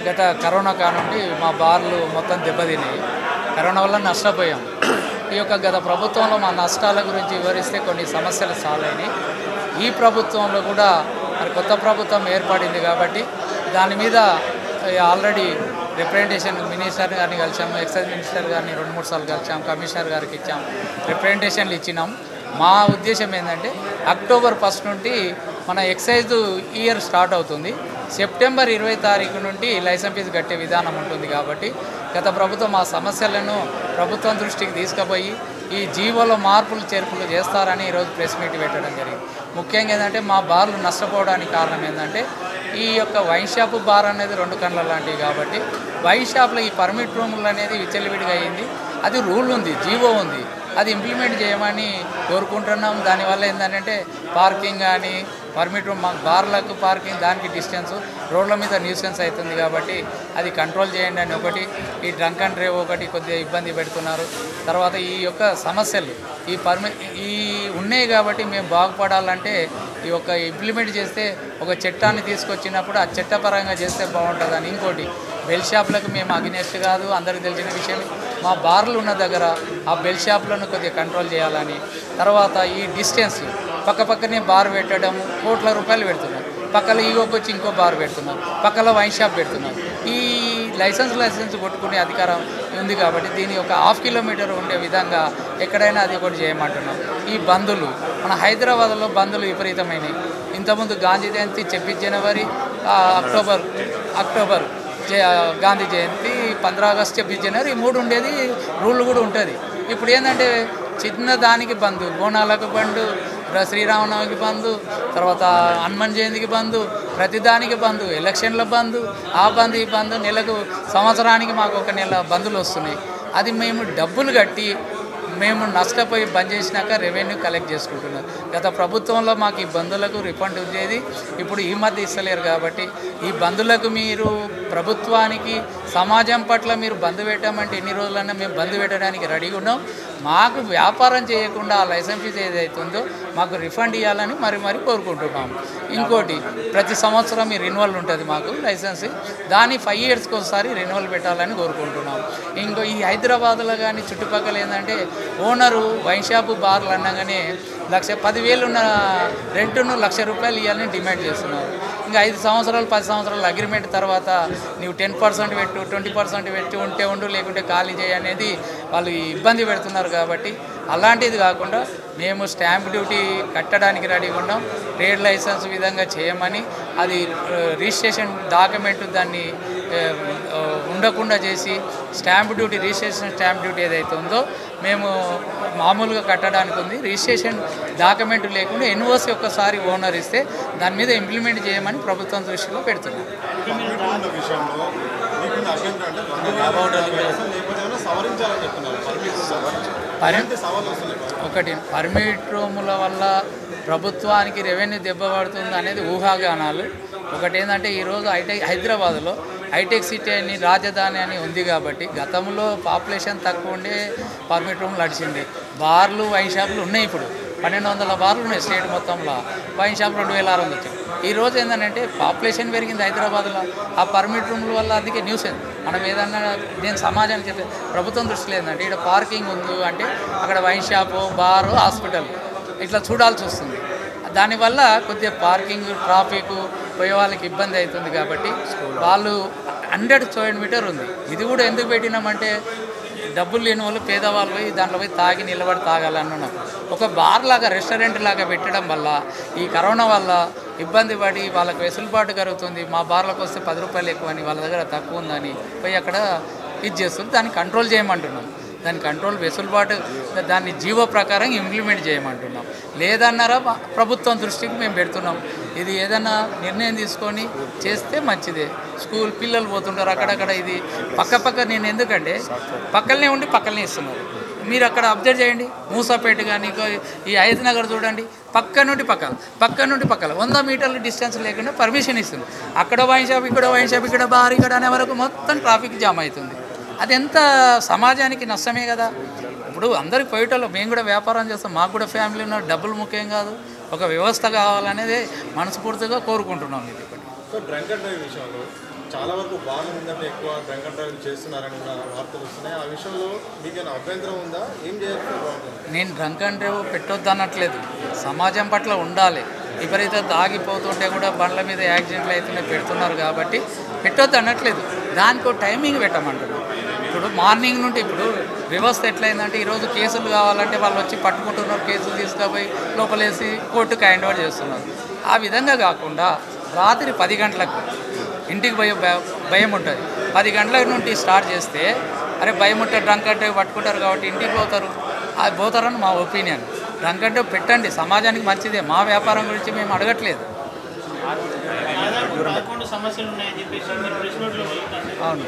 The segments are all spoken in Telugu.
గత కరోనా కానుండి మా బార్లు మొత్తం దెబ్బతిన్నాయి. కరోనా వల్ల నష్టపోయాం. ఈ యొక్క గత ప్రభుత్వంలో మా నష్టాల గురించి వివరిస్తే కొన్ని సమస్యలు సాల్వ్ అయినాయి. ఈ ప్రభుత్వంలో కూడా మరి కొత్త ప్రభుత్వం ఏర్పడింది కాబట్టి దాని మీద ఆల్రెడీ రిప్రజెంటేషన్ మినిస్టర్ గారిని కలిసాము, ఎక్సైజ్ మినిస్టర్ గారిని 2-3 సార్లు కలిసాము, కమిషనర్ గారికి ఇచ్చాము, రిప్రజెంటేషన్లు ఇచ్చినాం. మా ఉద్దేశం ఏంటంటే అక్టోబర్ 1 నుండి మన ఎక్సైజ్ ఇయర్ స్టార్ట్ అవుతుంది. సెప్టెంబర్ 20 తారీఖు నుండి లైసెన్స్ ఫీజు కట్టే విధానం ఉంటుంది. కాబట్టి గత ప్రభుత్వం ఆ సమస్యలను ప్రభుత్వం దృష్టికి తీసుకుపోయి ఈ జీవోలో మార్పులు చేర్పులు చేస్తారని ఈరోజు ప్రెస్ మీట్ పెట్టడం జరిగింది. ముఖ్యంగా ఏంటంటే మా బార్లు నష్టపోవడానికి కారణం ఏంటంటే ఈ యొక్క వైన్ షాపు బార్ అనేది 2 కళ్ళ లాంటివి. కాబట్టి వైన్ షాప్లో ఈ పర్మిట్ రూములు అనేది విచ్చలవిడిగా అయింది. అది రూల్ ఉంది, జీవో ఉంది, అది ఇంప్లిమెంట్ చేయమని కోరుకుంటున్నాం. దానివల్ల ఏంటంటే పార్కింగ్ కానీ పర్మిట్ రూమ్ మాకు బార్లకు పార్కింగ్ దానికి డిస్టెన్స్ రోడ్ల మీద న్యూసెన్స్ అవుతుంది. కాబట్టి అది కంట్రోల్ చేయండి అని ఒకటి, ఈ డ్రంక్ అండ్ డ్రైవ్ ఒకటి కొద్దిగా ఇబ్బంది పెడుతున్నారు. తర్వాత ఈ యొక్క సమస్యలు ఈ ఉన్నాయి. కాబట్టి మేము బాగుపడాలంటే ఈ యొక్క ఇంప్లిమెంట్ చేస్తే ఒక చట్టాన్ని తీసుకొచ్చినప్పుడు ఆ చట్టపరంగా చేస్తే బాగుంటుందని. ఇంకోటి బెల్ షాపులకు మేము అగ్నెస్ట్ కాదు, అందరికీ తెలిసిన విషయం. మా బార్లు ఉన్న దగ్గర ఆ బెల్ షాపులను కొద్దిగా కంట్రోల్ చేయాలని. తర్వాత ఈ డిస్టెన్స్ పక్కనే బార్ పెట్టడం కోట్ల రూపాయలు పెడుతున్నారు. పక్కన ఈగోకొచ్చి ఇంకో బార్ పెడుతున్నారు, పక్కన వైన్ షాప్ పెడుతున్నారు. ఈ లైసెన్స్ కొట్టుకునే అధికారం ఉంది. కాబట్టి దీని ఒక 1/2 కిలోమీటర్ ఉండే విధంగా ఎక్కడైనా అది ఒకటి చేయమంటున్నాం. ఈ బందులు మన హైదరాబాద్లో బందులు విపరీతమైనవి. ఇంతకుముందు గాంధీ జయంతి 26 జనవరి, అక్టోబర్ గాంధీ జయంతి, 15 ఆగస్టు, 26 జనవరి, ఈ 3 ఉండేది. రూల్ కూడా ఉంటుంది. ఇప్పుడు ఏంటంటే చిన్న దానికి బంధు, బోనాలకు బంధు, శ్రీరామనవమికి బంధు, తర్వాత హనుమాన్ జయంతికి బంధు, ప్రతిదానికి బంధు, ఎలక్షన్ల బంధు, ఆ బంధు ఈ బంధు, నెలకు సంవత్సరానికి మాకు 1 నెల బంధులు వస్తున్నాయి. అది మేము డబ్బులు కట్టి మేము నష్టపోయి బంద్ చేసినాక రెవెన్యూ కలెక్ట్ చేసుకుంటున్నారు. గత ప్రభుత్వంలో మాకు ఈ బంధువులకు రిఫండ్ ఉండేది, ఇప్పుడు ఈ మధ్య ఇస్తలేరు. కాబట్టి ఈ బంధువులకు మీరు ప్రభుత్వానికి సమాజం పట్ల మీరు బంద్ పెట్టామంటే ఎన్ని రోజులన్నా మేము బంద్ పెట్టడానికి రెడీగా ఉన్నాం. మాకు వ్యాపారం చేయకుండా ఆ లైసెన్స్ ఫీజు ఏదైతుందో మాకు రిఫండ్ ఇవ్వాలని మరి కోరుకుంటున్నాము. ఇంకోటి ప్రతి సంవత్సరం ఈ రెన్యువల్ ఉంటుంది మాకు లైసెన్స్, దాన్ని 5 ఇయర్స్కి ఒకసారి రెన్యువల్ పెట్టాలని కోరుకుంటున్నాము. ఇంకో ఈ హైదరాబాద్లో కానీ చుట్టుపక్కల ఏంటంటే ఓనరు వైన్ షాపు బార్లు అనగానే 10,000 ఉన్న రెంట్ను ₹1,00,000 ఇవ్వాలని డిమాండ్ చేస్తున్నారు. ఇంకా 5 సంవత్సరాలు 10 సంవత్సరాల అగ్రిమెంట్ తర్వాత నీవు 10% పెట్టు, 20% పెట్టి ఉంటే ఉండు, లేకుంటే ఖాళీ చేయి అనేది వాళ్ళు ఇబ్బంది పెడుతున్నారు. కాబట్టి అలాంటిది కాకుండా మేము స్టాంప్ డ్యూటీ కట్టడానికి రెడీగా ఉన్నాం. ట్రేడ్ లైసెన్స్ విధంగా చేయమని, అది రిజిస్ట్రేషన్ డాక్యుమెంట్ దాన్ని ఉండకుండా చేసి stamp duty, registration stamp duty ఏదైతే ఉందో మేము మామూలుగా కట్టడానికి ఉంది. రిజిస్ట్రేషన్ డాక్యుమెంట్ లేకుండా ఎన్ఓసి ఒక్కసారి ఓనర్ ఇస్తే దాని మీద ఇంప్లిమెంట్ చేయమని ప్రభుత్వం దృష్టిలో పెడుతున్నాం. ఒకటి పర్మిట్ రూముల వల్ల ప్రభుత్వానికి రెవెన్యూ దెబ్బ పడుతుంది అనేది ఊహాగానాలు. ఒకటి ఏంటంటే ఈరోజు హైదరాబాద్లో హైటెక్ సిటీ అని రాజధాని అని ఉంది. కాబట్టి గతంలో పాపులేషన్ తక్కువ ఉండే పర్మిట్ రూమ్లు నడిచింది. బార్లు వైన్ షాపులు ఉన్నాయి. ఇప్పుడు 1,200 బార్లు ఉన్నాయి స్టేట్ మొత్తంలో. వైన్ షాప్ 2,600 వచ్చాయి. ఈరోజు ఏంటంటే పాపులేషన్ పెరిగింది హైదరాబాద్లో. ఆ పర్మిట్ రూమ్ల వల్ల అందుకే న్యూస్ మనం ఏదన్నా నేను సమాజానికి చెప్పే ప్రభుత్వం దృష్టిలో ఏంటంటే ఇక్కడ పార్కింగ్ ఉంది అంటే అక్కడ వైన్ షాపు, బారు, హాస్పిటల్ ఇట్లా చూడాల్సి వస్తుంది. దానివల్ల కొద్దిగా పార్కింగ్, ట్రాఫిక్ పోయే వాళ్ళకి ఇబ్బంది అవుతుంది. కాబట్టి వాళ్ళు 100 స్క్వేర్ మీటర్ ఉంది. ఇది కూడా ఎందుకు పెట్టినామంటే డబ్బులు లేని వాళ్ళు, పేదవాళ్ళు పోయి దాంట్లో పోయి తాగి నిలబడి తాగాలన్నాం. ఒక బార్ లాగా, రెస్టారెంట్ లాగా పెట్టడం వల్ల ఈ కరోనా వల్ల ఇబ్బంది పడి వాళ్ళకి వెసులుబాటు కలుగుతుంది. మా బార్లకు వస్తే ₹10 ఎక్కువని, వాళ్ళ దగ్గర తక్కువ ఉందని పోయి అక్కడ ఇది చేస్తుంది. దాన్ని కంట్రోల్ చేయమంటున్నాం. దాని కంట్రోల్ వెసులుబాటు దాన్ని జీవో ప్రకారం ఇంప్లిమెంట్ చేయమంటున్నాం. లేదన్నారా ప్రభుత్వం దృష్టికి మేము పెడుతున్నాం. ఇది ఏదైనా నిర్ణయం తీసుకొని చేస్తే మంచిదే. స్కూల్ పిల్లలు పోతుంటారు అక్కడక్కడ. ఇది పక్క నేను ఎందుకంటే పక్కనే ఉండి పక్కనే ఇస్తున్నారు. మీరు అక్కడ అబ్జర్వ్ చేయండి. మూసాపేట కానీ ఈ హయత్ నగర్ చూడండి, పక్క నుండి పక్కల 100 మీటర్ల డిస్టెన్స్ లేకుండా పర్మిషన్ ఇస్తుంది. అక్కడ వైన్ షాప్, ఇక్కడ వైన్ షాప్, ఇక్కడ బార్, ఇక్కడ అనే వరకు మొత్తం ట్రాఫిక్ జామ్ అవుతుంది. అది ఎంత సమాజానికి నష్టమే కదా. ఇప్పుడు అందరికి పోయేటోళ్ళు మేము కూడా వ్యాపారం చేస్తాం, మాకు కూడా ఫ్యామిలీ ఉన్న డబ్బులు ముఖ్యం కాదు. ఒక వ్యవస్థ కావాలనేది మనస్ఫూర్తిగా కోరుకుంటున్నాం. ఇది డ్రంక్ అండ్ డ్రైవ్ విషయంలో చాలా వరకు బాగా ఉందంటే ఎక్కువ డ్రంక్ అండ్ డ్రైవ్ చేస్తున్నారని వార్తలు వస్తున్నాయి. ఆ విషయంలో మీకేమైనా అభ్యంతరం ఉందా? ఏం చేయాల్సిన బాగుంటుంది? నేను డ్రంక్ అండ్ డ్రైవ్ పెట్టొద్దు అనట్లేదు, సమాజం పట్ల ఉండాలి. విపరీత తాగిపోతుంటే కూడా బండ్ల మీద యాక్సిడెంట్లు అవుతుంటే పెడుతున్నారు కాబట్టి పెట్టొద్దు అనట్లేదు, దానికి టైమింగ్ పెట్టమంటున్నాం. ఇప్పుడు మార్నింగ్ నుండి ఇప్పుడు వ్యవస్థ ఎట్లయిందంటే ఈరోజు కేసులు కావాలంటే వాళ్ళు వచ్చి పట్టుకుంటున్నారు, కేసులు తీసుకుపోయి లోపలేసి కోర్టుకు హ్యాండ్ ఓవర్ చేస్తున్నారు. ఆ విధంగా కాకుండా రాత్రి 10 గంటలకు ఇంటికి భయం ఉంటుంది. 10 గంటల నుండి స్టార్ట్ చేస్తే అరే భయం ఉంటే డ్రంక్ అంటే పట్టుకుంటారు కాబట్టి ఇంటికి పోతారు, అది పోతారని మా ఒపీనియన్. డ్రంక్ అంటే పెట్టండి, సమాజానికి మంచిదే, మా వ్యాపారం గురించి మేము అడగట్లేదు. అవును,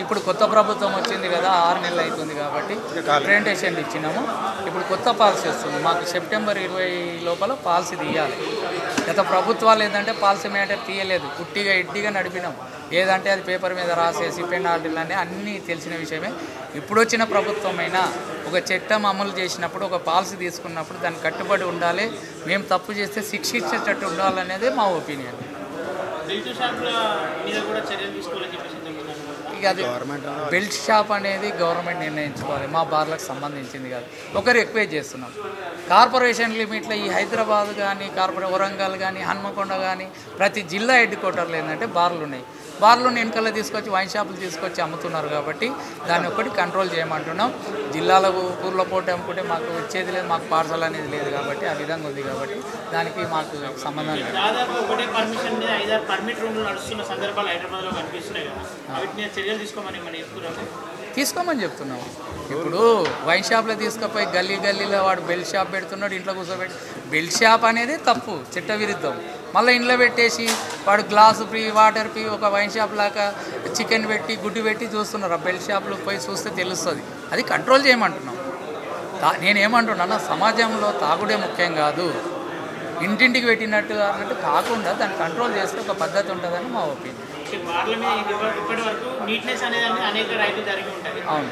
ఇప్పుడు కొత్త ప్రభుత్వం వచ్చింది కదా, 6 నెలలు అవుతుంది కాబట్టి ప్రెజెంటేషన్లు ఇచ్చినాము. ఇప్పుడు కొత్త పాలసీ వస్తుంది, మాకు సెప్టెంబర్ 20 లోపల పాలసీ తీయాలి. గత ప్రభుత్వాలు ఏంటంటే పాలసీ మ్యాటర్ తీయలేదు, ఇట్టిగా నడిపినాం. ఏదంటే అది పేపర్ మీద రాసేసి పెనాల్టీలు అన్నీ తెలిసిన విషయమే. ఇప్పుడు వచ్చిన ప్రభుత్వమైనా ఒక చట్టం అమలు చేసినప్పుడు, ఒక పాలసీ తీసుకున్నప్పుడు దానికి కట్టుబడి ఉండాలి. మేము తప్పు చేస్తే శిక్షించేటట్టు ఉండాలనేది మా ఒపీనియన్. ఇక అది బెల్ట్ షాప్ అనేది గవర్నమెంట్ నిర్ణయించుకోవాలి, మా బార్లకు సంబంధించింది కాదు. ఒకరు ఎక్కువ చేస్తున్నాం. కార్పొరేషన్ లిమిట్లో ఈ హైదరాబాద్ కానీ వరంగల్ కానీ హన్మకొండ కానీ ప్రతి జిల్లా హెడ్ క్వార్టర్లు ఏంటంటే బార్లు ఉన్నాయి. బార్లు వెనకాల తీసుకొచ్చి వైన్ షాపులు తీసుకొచ్చి అమ్ముతున్నారు కాబట్టి దాన్ని ఒకటి కంట్రోల్ చేయమంటున్నాం. జిల్లాల ఊర్లో పోటీ అమ్ముకుంటే మాకు వచ్చేది లేదు, మాకు పార్సల్ అనేది లేదు కాబట్టి ఆ విధంగా ఉంది కాబట్టి దానికి మాకు సంబంధం లేదు. తీసుకోమని చెప్తున్నాం. ఇప్పుడు వైన్ షాప్లో తీసుకుపోయి గల్లీలో వాడు బెల్ట్ షాప్ పెడుతున్నాడు, ఇంట్లో కూర్చోబెట్టి బెల్ట్ షాప్ అనేది తప్పు, చట్ట విరుద్ధం. మళ్ళీ ఇంట్లో పెట్టేసి వాడు గ్లాసు ఫ్రీ, వాటర్ ఫ్రీ, ఒక వైన్ షాప్ లాగా చికెన్ పెట్టి గుడ్డు పెట్టి చూస్తున్నారు. ఆ బెల్ట్ షాప్లో పోయి చూస్తే తెలుస్తుంది. అది కంట్రోల్ చేయమంటున్నాం. నేనేమంటున్నా, సమాజంలో తాగుడే ముఖ్యం కాదు, ఇంటింటికి పెట్టినట్టు అన్నట్టు కాకుండా దాన్ని కంట్రోల్ చేస్తే ఒక పద్ధతి ఉంటుందని మా ఒపీనియన్. అవును,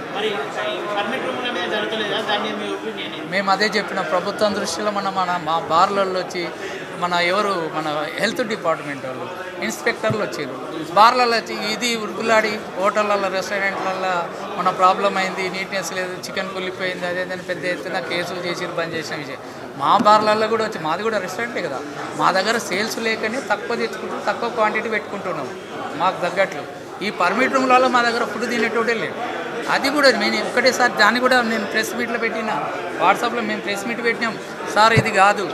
మేము అదే చెప్పిన ప్రభుత్వం దృష్టిలో మా బార్లలో వచ్చి మన హెల్త్ డిపార్ట్మెంట్ వాళ్ళు ఇన్స్పెక్టర్లు వచ్చారు, బార్లలో వచ్చి ఇది ఉరుకులాడి హోటళ్ళల్లో రెస్టారెంట్లలో మన ప్రాబ్లం అయింది, నీట్నెస్ లేదు, చికెన్ కుళ్ళిపోయింది, అదేదని పెద్ద ఎత్తున కేసులు చేసి బంద్ చేసిన విషయం. మా బార్లలో కూడా వచ్చి, మాది కూడా రెస్టారెంటే కదా, మా దగ్గర సేల్స్ లేకనే తక్కువ తెచ్చుకుంటూ తక్కువ క్వాంటిటీ పెట్టుకుంటున్నాం మాకు తగ్గట్లు. ఈ పర్మిట్ రూమ్లలో మా దగ్గర ఫుడ్ తినేటోటే లేదు. అది కూడా నేను ఒక్కటేసారి దాన్ని కూడా నేను ప్రెస్ మీట్లో పెట్టిన, వాట్సాప్లో మేము ప్రెస్ మీట్ పెట్టినాం. సార్ ఇది కాదు,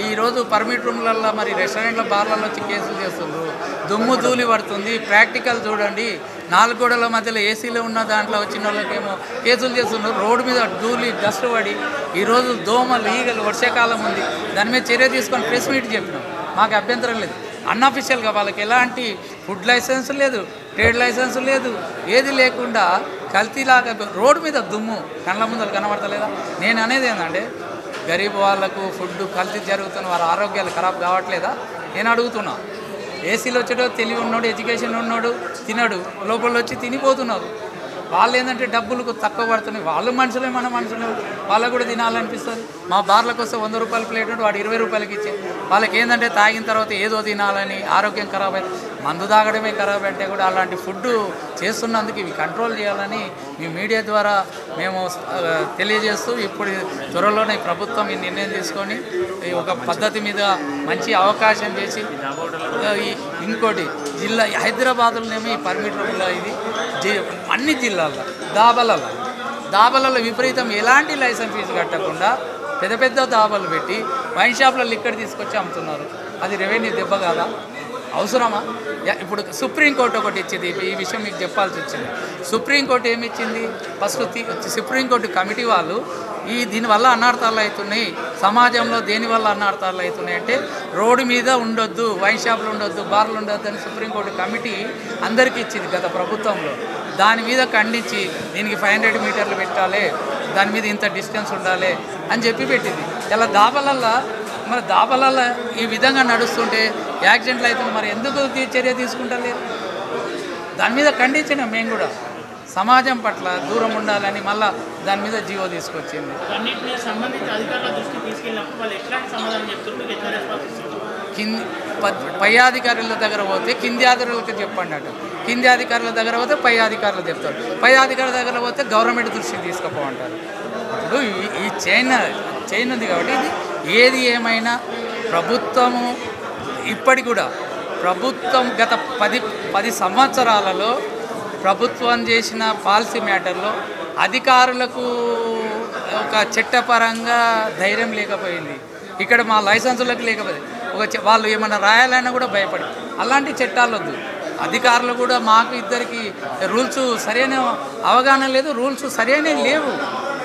ఈరోజు పర్మిట్ రూమ్లలో మరి రెస్టారెంట్ల బార్లలో వచ్చి కేసులు చేస్తున్నారు, దుమ్ము ధూళి పడుతుంది, ప్రాక్టికల్ చూడండి. 4 గోడల మధ్యలో ఏసీలో ఉన్న దాంట్లో వచ్చిన వాళ్ళకేమో కేసులు చేస్తున్నారు. రోడ్డు మీద ధూళి డస్ట్ పడి ఈరోజు దోమలు ఈగలు, వర్షాకాలం ఉంది, దాని మీద చర్య తీసుకొని ప్రెస్ మీట్ చెప్పినాం. మాకు అభ్యంతరం లేదు. అన్అఫిషియల్గా వాళ్ళకి ఎలాంటి ఫుడ్ లైసెన్స్ లేదు, ట్రేడ్ లైసెన్స్ లేదు, ఏది లేకుండా కల్తీలాగా రోడ్డు మీద దుమ్ము కళ్ళ ముందర కనబడతలేదా? నేను అనేది ఏంటంటే గరీబ్ వాళ్ళకు ఫుడ్ కల్తీ జరుగుతున్న వారి ఆరోగ్యాలు ఖరాబ్ కావట్లేదా నేను అడుగుతున్నా. ఏసీలో వచ్చేటో తెలివి ఉన్నాడు, ఎడ్యుకేషన్ ఉన్నాడు, తినడు, లోపల వచ్చి తినిపోతున్నారు. వాళ్ళు ఏంటంటే డబ్బులకు తక్కువ పడుతున్నాయి. వాళ్ళు మనుషులే, మన మనుషులే, వాళ్ళకు కూడా తినాలనిపిస్తుంది. మా బార్లకు వస్తే 100 రూపాయల ప్లేట్ ఉంటే వాడు 20 రూపాయలకి ఇచ్చే. వాళ్ళకి ఏంటంటే తాగిన తర్వాత ఏదో తినాలని, ఆరోగ్యం ఖరాబ్ అయితే, మందు తాగడమే ఖరాబ్ అంటే కూడా అలాంటి ఫుడ్ చేస్తున్నందుకు ఇవి కంట్రోల్ చేయాలని మీ మీడియా ద్వారా మేము తెలియజేస్తూ, ఇప్పుడు త్వరలోనే ప్రభుత్వం ఈ నిర్ణయం తీసుకొని ఒక పద్ధతి మీద మంచి అవకాశం చేసి, ఇంకోటి జిల్లా హైదరాబాద్లోనేమో ఈ పర్మిట్ రూమ్లో ఇది అన్ని జిల్లాల్లో దాబాలలో విపరీతం ఎలాంటి లైసెన్స్ ఫీజు కట్టకుండా పెద్ద పెద్ద దాబాలు పెట్టి వైన్ షాప్లో లిక్కర్ తీసుకొచ్చి అమ్ముతున్నారు. అది రెవెన్యూ దెబ్బ కాదా? అవసరమా? ఇప్పుడు సుప్రీంకోర్టు ఒకటి ఇచ్చింది, ఈ విషయం మీకు చెప్పాల్సి వచ్చింది. సుప్రీంకోర్టు ఏమి ఇచ్చింది? ఫస్ట్ సుప్రీంకోర్టు కమిటీ వాళ్ళు దీనివల్ల అనార్థాలు అవుతున్నాయి, సమాజంలో దేనివల్ల అనార్థాలు అవుతున్నాయి అంటే రోడ్డు మీద ఉండొద్దు, వైన్ షాపులు ఉండొద్దు, బార్లు ఉండొద్దు అని సుప్రీంకోర్టు కమిటీ అందరికీ ఇచ్చింది గత ప్రభుత్వంలో. దాని మీద ఖండించి దీనికి 500 మీటర్లు పెట్టాలి, దాని మీద ఇంత డిస్టెన్స్ ఉండాలి అని చెప్పి పెట్టింది. ఇలా దాబాలలో ఈ విధంగా నడుస్తుంటే యాక్సిడెంట్లు అవుతుంది, మరి ఎందుకు చర్య తీసుకుంటలేరు? దాని మీద ఖండించినాం మేము కూడా. సమాజం పట్ల దూరం ఉండాలని మళ్ళీ దాని మీద జీవో తీసుకొచ్చింది. పై అధికారుల దగ్గర పోతే కింది అధికారులకు చెప్పండి అంటారు, కింది అధికారుల దగ్గర పోతే పై అధికారులు చెప్తారు, పై అధికారుల దగ్గర పోతే గవర్నమెంట్ దృష్టికి తీసుకుపోమంటారు. ఇప్పుడు ఈ చైన్ ఉంది కాబట్టి ఇది ఏది ఏమైనా ప్రభుత్వము ఇప్పటికి కూడా ప్రభుత్వం గత 10 సంవత్సరాలలో ప్రభుత్వం చేసిన పాలసీ మ్యాటర్లో అధికారులకు ఒక చట్టపరంగా ధైర్యం లేకపోయింది. ఇక్కడ మా లైసెన్సులకు లేకపోయింది. వాళ్ళు ఏమన్నా రాయాలన్నా కూడా భయపడి అలాంటి చట్టాలు వద్దు. అధికారులు కూడా మాకు ఇద్దరికి రూల్స్ సరైన అవగాహన లేదు, రూల్స్ సరైనవి లేవు.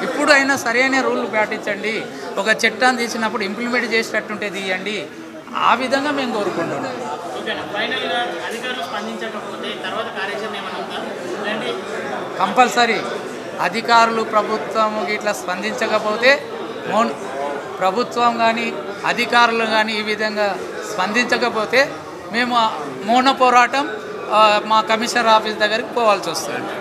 ఇప్పుడు అయినా సరైన రూల్ పాటించండి, ఒక చట్టాన్ని తీసినప్పుడు ఇంప్లిమెంట్ చేసేటట్టుంటే తీయండి, ఆ విధంగా మేము కోరుకుంటున్నాం. కంపల్సరీ అధికారులు ప్రభుత్వం ఇట్లా స్పందించకపోతే ప్రభుత్వం కానీ అధికారులు కానీ ఈ విధంగా స్పందించకపోతే మేము మౌన పోరాటం మా కమిషనర్ ఆఫీస్ దగ్గరికి పోవాల్సి వస్తుంది.